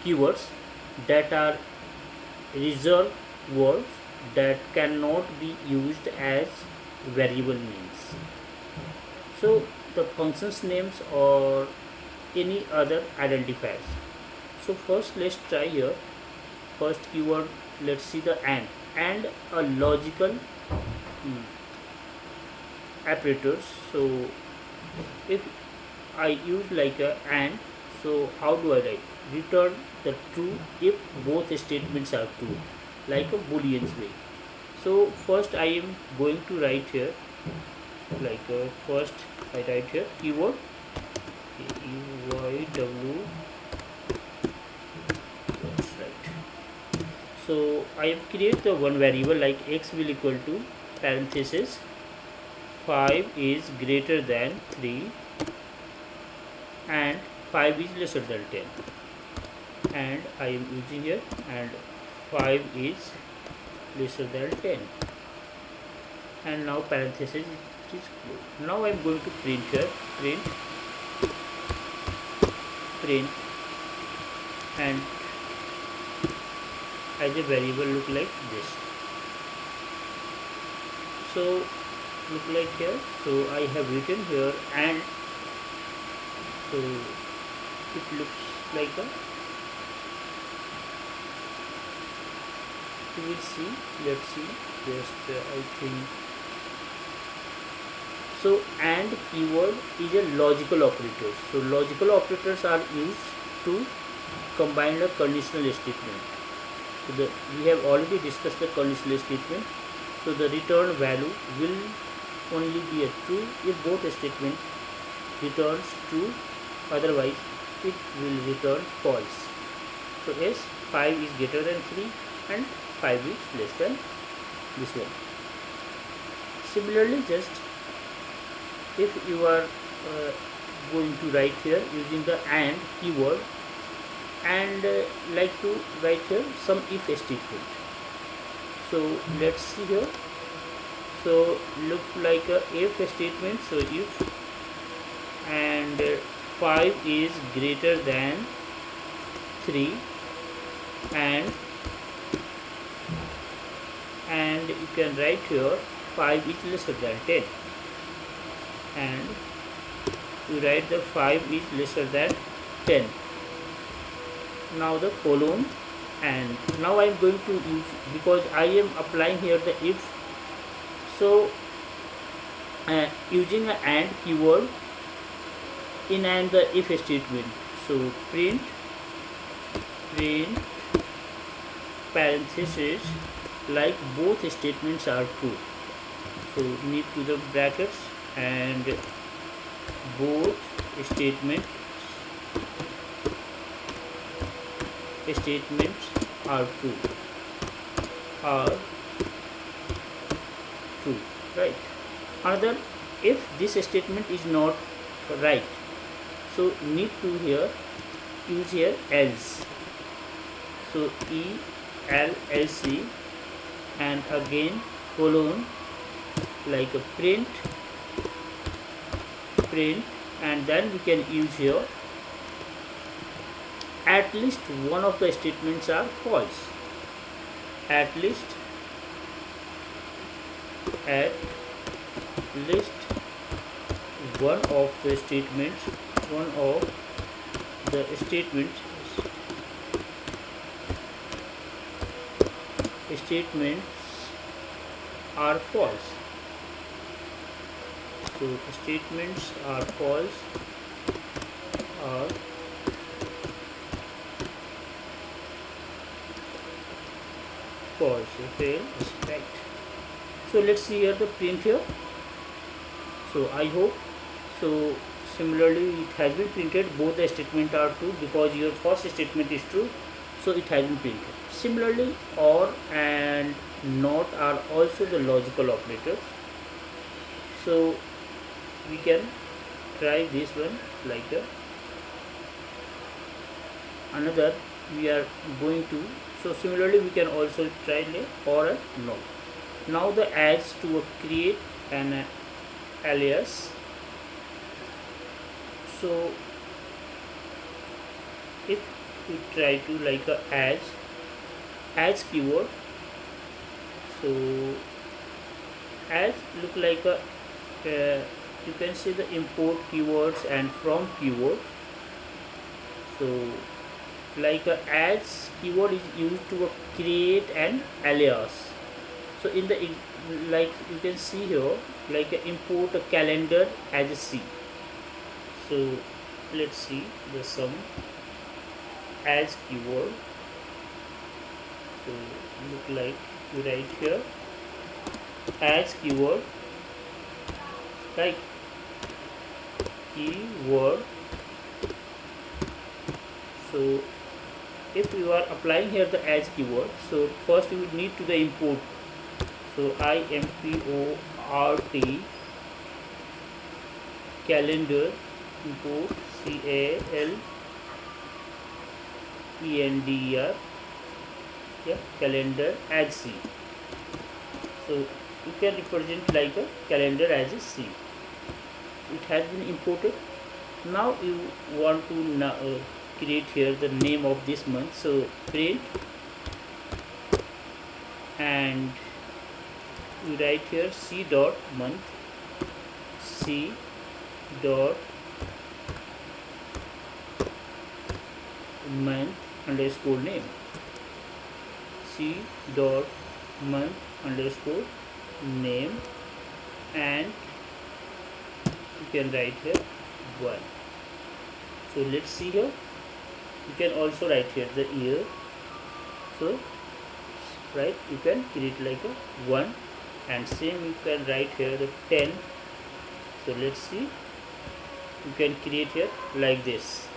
keywords that are reserved words that cannot be used as variable names. So the functions names or any other identifiers. So first let's try here. First keyword, let's see the and a logical operators. So if I use like a and, so how do I write? Return the true if both statements are true, like a boolean way. So first I am going to write here like first I write here keyword KEYW. That's right. So I have created the one variable like x will equal to parenthesis 5 is greater than 3 and 5 is lesser than 10, and I am using here and 5 is lesser than 10, and now parenthesis is closed. Now I am going to print here print and as a variable look like this. So look like here, so I have written here and so it looks like a, you will see, let's see just I think so. And keyword is a logical operator. So logical operators are used to combine a conditional statement. So we have already discussed the conditional statement. So the return value will only be a true if both statement returns true, otherwise it will return false. So yes, 5 is greater than 3 and 5 is less than this one. Similarly, just if you are going to write here using the and keyword and like to write here some if statement. So let's see here. So look like a if statement. So if and 5 is greater than 3 and you can write here 5 is lesser than 10, and you write the 5 is lesser than 10. Now the colon, and now I am going to use, because I am applying here the if, so using an and keyword in and the if statement. So print parenthesis like both statements are true. So need to the brackets and both statements are true, right? Another, if this statement is not right, so need to here use here else. So ELSE and again colon like a print and then we can use here at least one of the statements are false. At least one of the statements are false. So statements are false or false. Okay, right. So let's see here the print here. So I hope so. Similarly, it has been printed. Both the statements are true because your first statement is true, so it has been printed. Similarly, or and not are also the logical operators. So we can try this one like another we are going to. So similarly we can also try or a no. Now the adds to create an alias. So if we try to like a as keyword. So as look like a you can see the import keywords and from keyword. So like a as keyword is used to create an alias. So in the like you can see here, like import a calendar as a C. So let's see the sum as keyword. So look like you write here as keyword, like keyword. So if you are applying here the as keyword, so first you would need to the import. So import calendar, import calender, yeah, calendar as C. So you can represent like a calendar as a C. It has been imported. Now you want to create here the name of this month. So print, and you write here C dot month, C dot month underscore name, C dot month underscore name, and you can write here 1. So let's see here, you can also write here the year. So right, you can create like a 1, and same you can write here the 10. So let's see, you can create here like this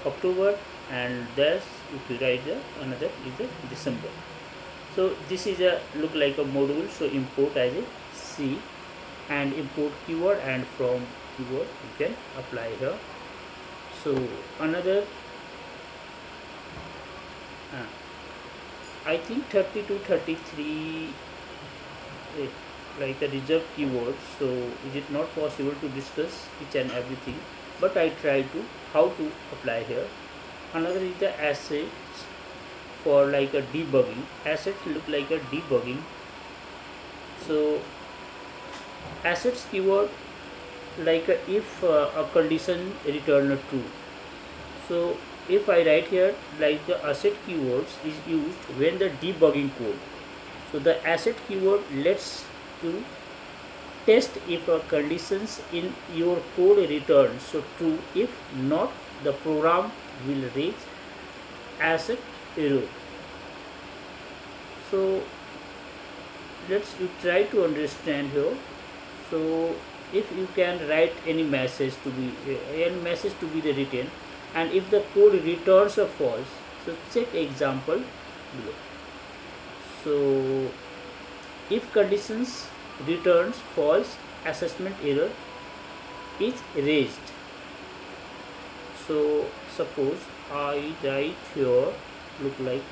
October, and thus if you write the another is the December. So this is a look like a module. So import as a C, and import keyword, and from keyword you can apply here. So another I think 30 to 33 like a reserved keyword. So is it not possible to discuss each and everything, but I try to how to apply here. Another is the assets for like a debugging. Assets look like a debugging. So assets keyword, like if a condition return a true. So if I write here like the asset keywords is used when the debugging code. So the asset keyword lets you test if a conditions in your code returns so true. If not, the program will reach asset error. So let's you try to understand here. So if you can write any message to be the written, and if the code returns a false, so check example below. So if conditions returns false, assessment error is raised. So suppose I write here look like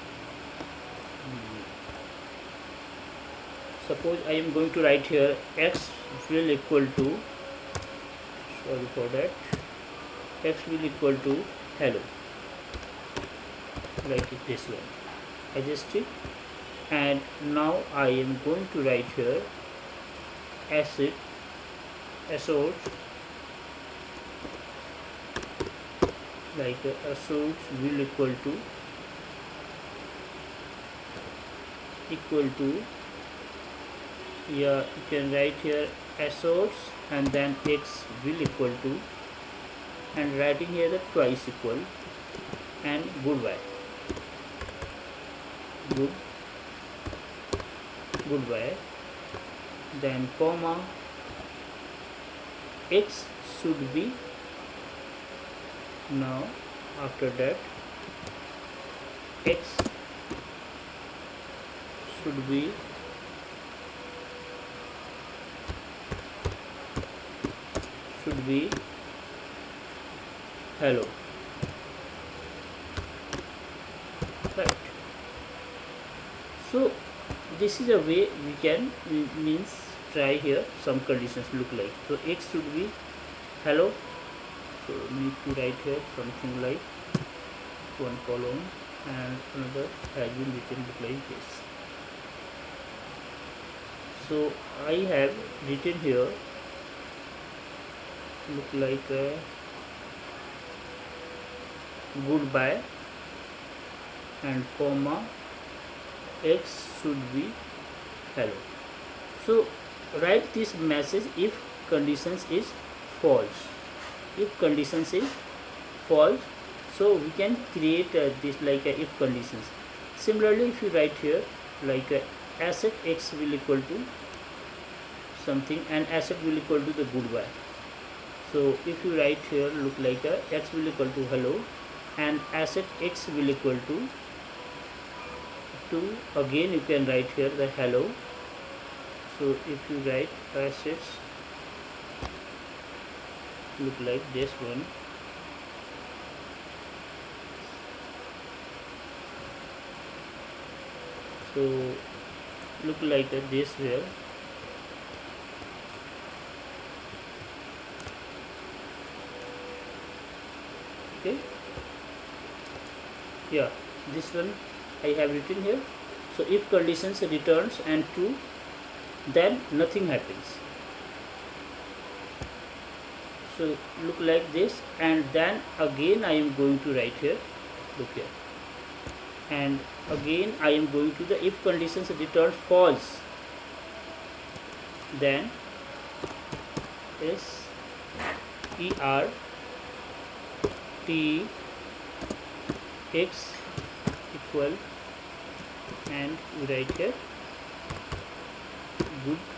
suppose I am going to write here x will equal to, sorry for that, x will equal to hello, write it this way, adjust it, and now I am going to write here assert like assert will equal to yeah, you can write here asserts and then x will equal to, and writing here the twice equal, and goodbye, goodbye, then comma, x should be, now after that x should be hello, right. So this is a way we can means try here some conditions look like. So x should be hello, so need to write here something like one column and another has been written like this. So I have written here look like a goodbye and comma x should be hello. So write this message if conditions is false. If conditions is false, so we can create this like a if conditions. Similarly, if you write here like a asset x will equal to something and asset will equal to the goodbye. So if you write here look like a x will equal to hello and asset x will equal to again you can write here the hello. So if you write assets look like this one, so look like this here. Okay, yeah, this one I have written here. So if conditions returns and true, then nothing happens. So look like this, and then again I am going to write here, look here, and again I am going to the if conditions return false, then S E R T x equal and we write here goodbye.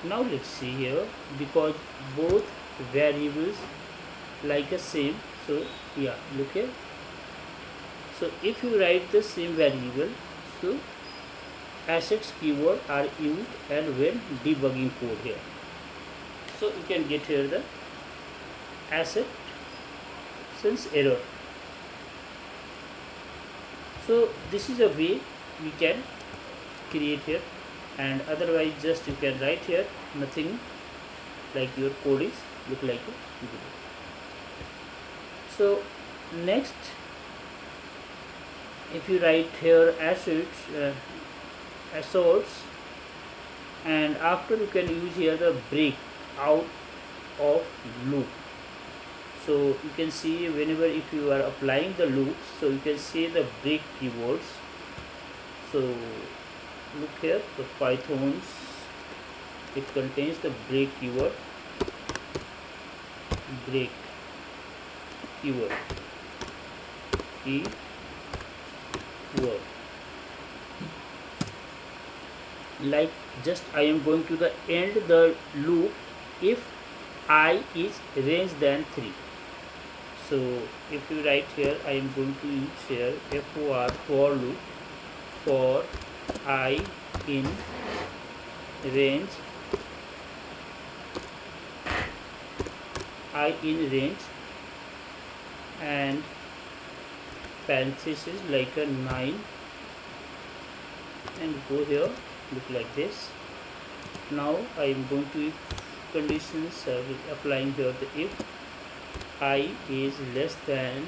Now let's see here, because both variables like a same, so yeah, look here. So if you write the same variable, so assets keyword are used and when debugging code here. So you can get here the asset since error. So this is a way we can create here, and otherwise just you can write here nothing, like your code is look like a video. So next, if you write here assets and after you can use here the break out of loop. So you can see whenever if you are applying the loops, so you can see the break keywords. So look here, the Python's it contains the break keyword, break keyword, like just I am going to the end the loop if I is range than 3. So if you write here, I am going to use here for loop for I in range and parenthesis like a 9 and go here look like this. Now I am going to if conditions applying here the if I is less than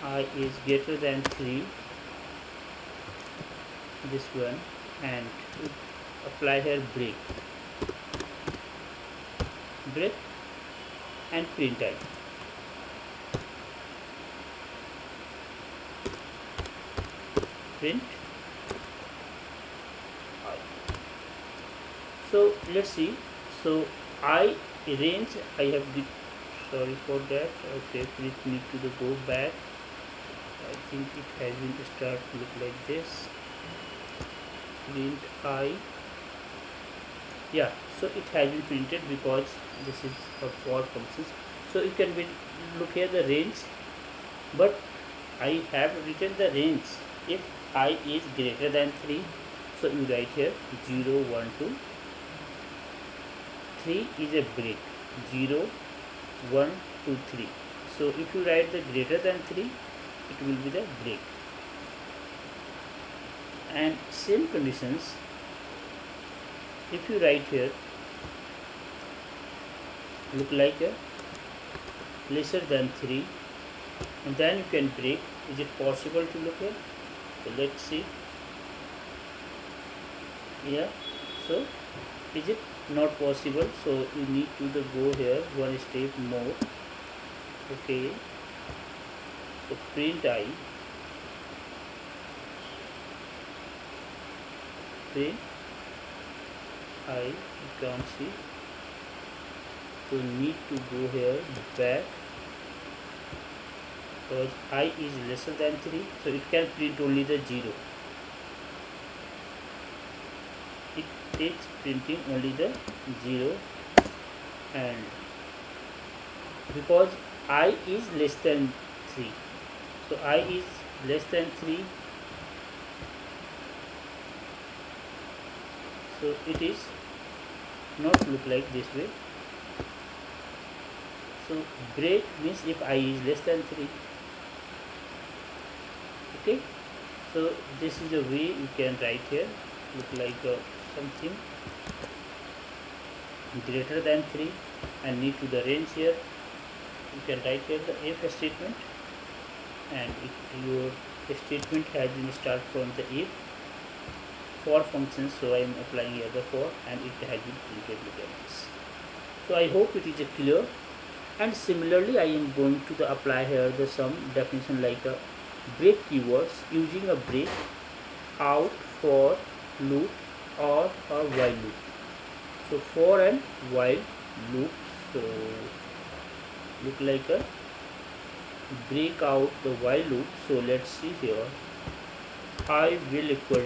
I is greater than 3, this one, and apply here break and print type. Print I. So let's see. So I range I have sorry for that. Okay, please need to go back. I think it has been start look like this. Print I. Yeah, so it has been printed because this is a for functions. So you can look here the range, but I have written the range if I is greater than 3. So you write here 0, 1, 2. 3 is a break, 0, 1, 2, 3. So if you write the greater than 3, it will be the break. And same conditions, if you write here, look like a lesser than 3, and then you can break. Is it possible to look here? So let's see. Yeah, so is it not possible? So you need to go here one step more. Okay, so print I, print I, you can see. So you need to go here back, because I is lesser than 3, so it can print only the 0. It takes printing only the 0, and because I is less than 3, so I is less than 3, so it is not look like this way. So break means if I is less than 3. Okay, so this is a way you can write here, look like something greater than 3, and need to the range here. You can write here the if statement, and if your statement has been start from the if for functions, so I am applying here the for, and it has been printed like this. So I hope it is clear. And similarly I am going to the apply here the some definition like a break keywords using a break, out, for, loop, or a while loop. So for and while loop, so look like a break out the while loop. So let's see here, I will equal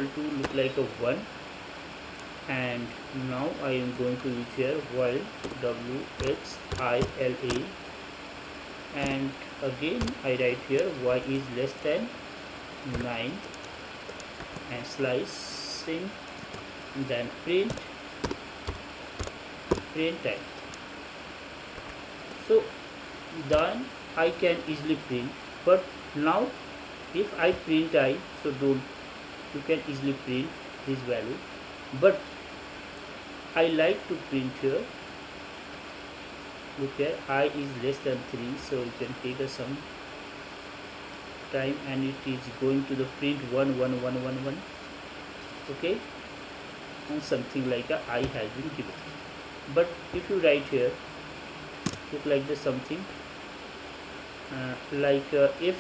to look like a 1, and now I am going to use here while WHILA, and again I write here y is less than 9, and slicing, and then print time. So then I can easily print, but now if I print I, so you can easily print this value, but I like to print here, look here, I is less than 3, so you can take some time, and it is going to the print 1 1 1 1 1. Okay, and something like a I has been given. But if you write here, look like this something like if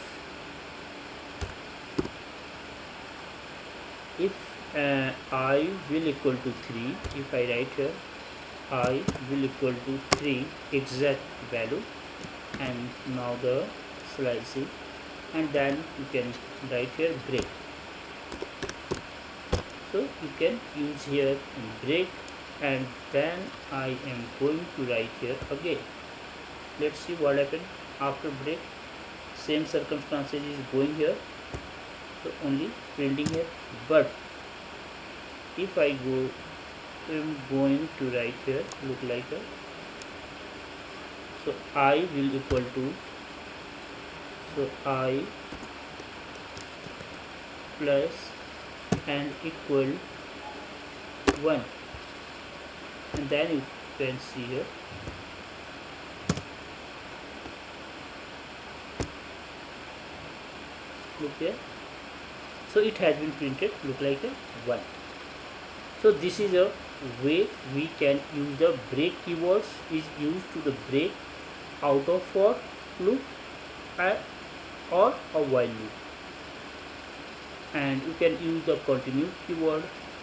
I will equal to 3, if I write here I will equal to 3 exact value, and now the slicing, and then you can write here break. So you can use here break, and then I am going to write here again. Let's see what happened after break. Same circumstances is going here, so only printing here. But if I go, I'm going to write here, look like a, so I will equal to, so I plus and equal 1, and then you can see here, look here, so it has been printed, look like a 1. So this is a way we can use the break keywords, is used to the break out of for loop or a while loop, and you can use the continue keyword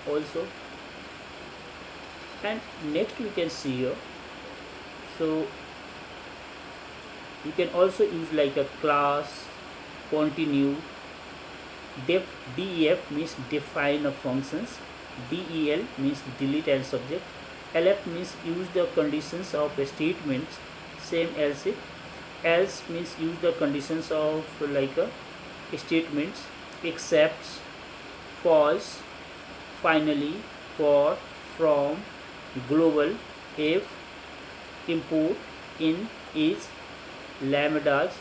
also. And next we can see here, so you can also use like a class, continue, def means define of functions, del means delete and subject, lf means use the conditions of statements, same else if, else means use the conditions of like a statements, except, false, finally, for, from, global, if, import, in, is, lambdas,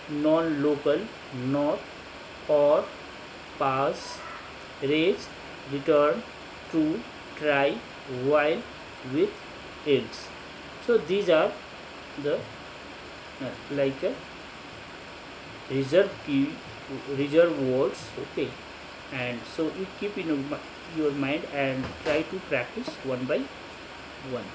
non-local, not, or, pass, raise, return, true, try, while, with else. So these are the like a reserve key, reserve words. Okay, and so you keep in your mind and try to practice one by one.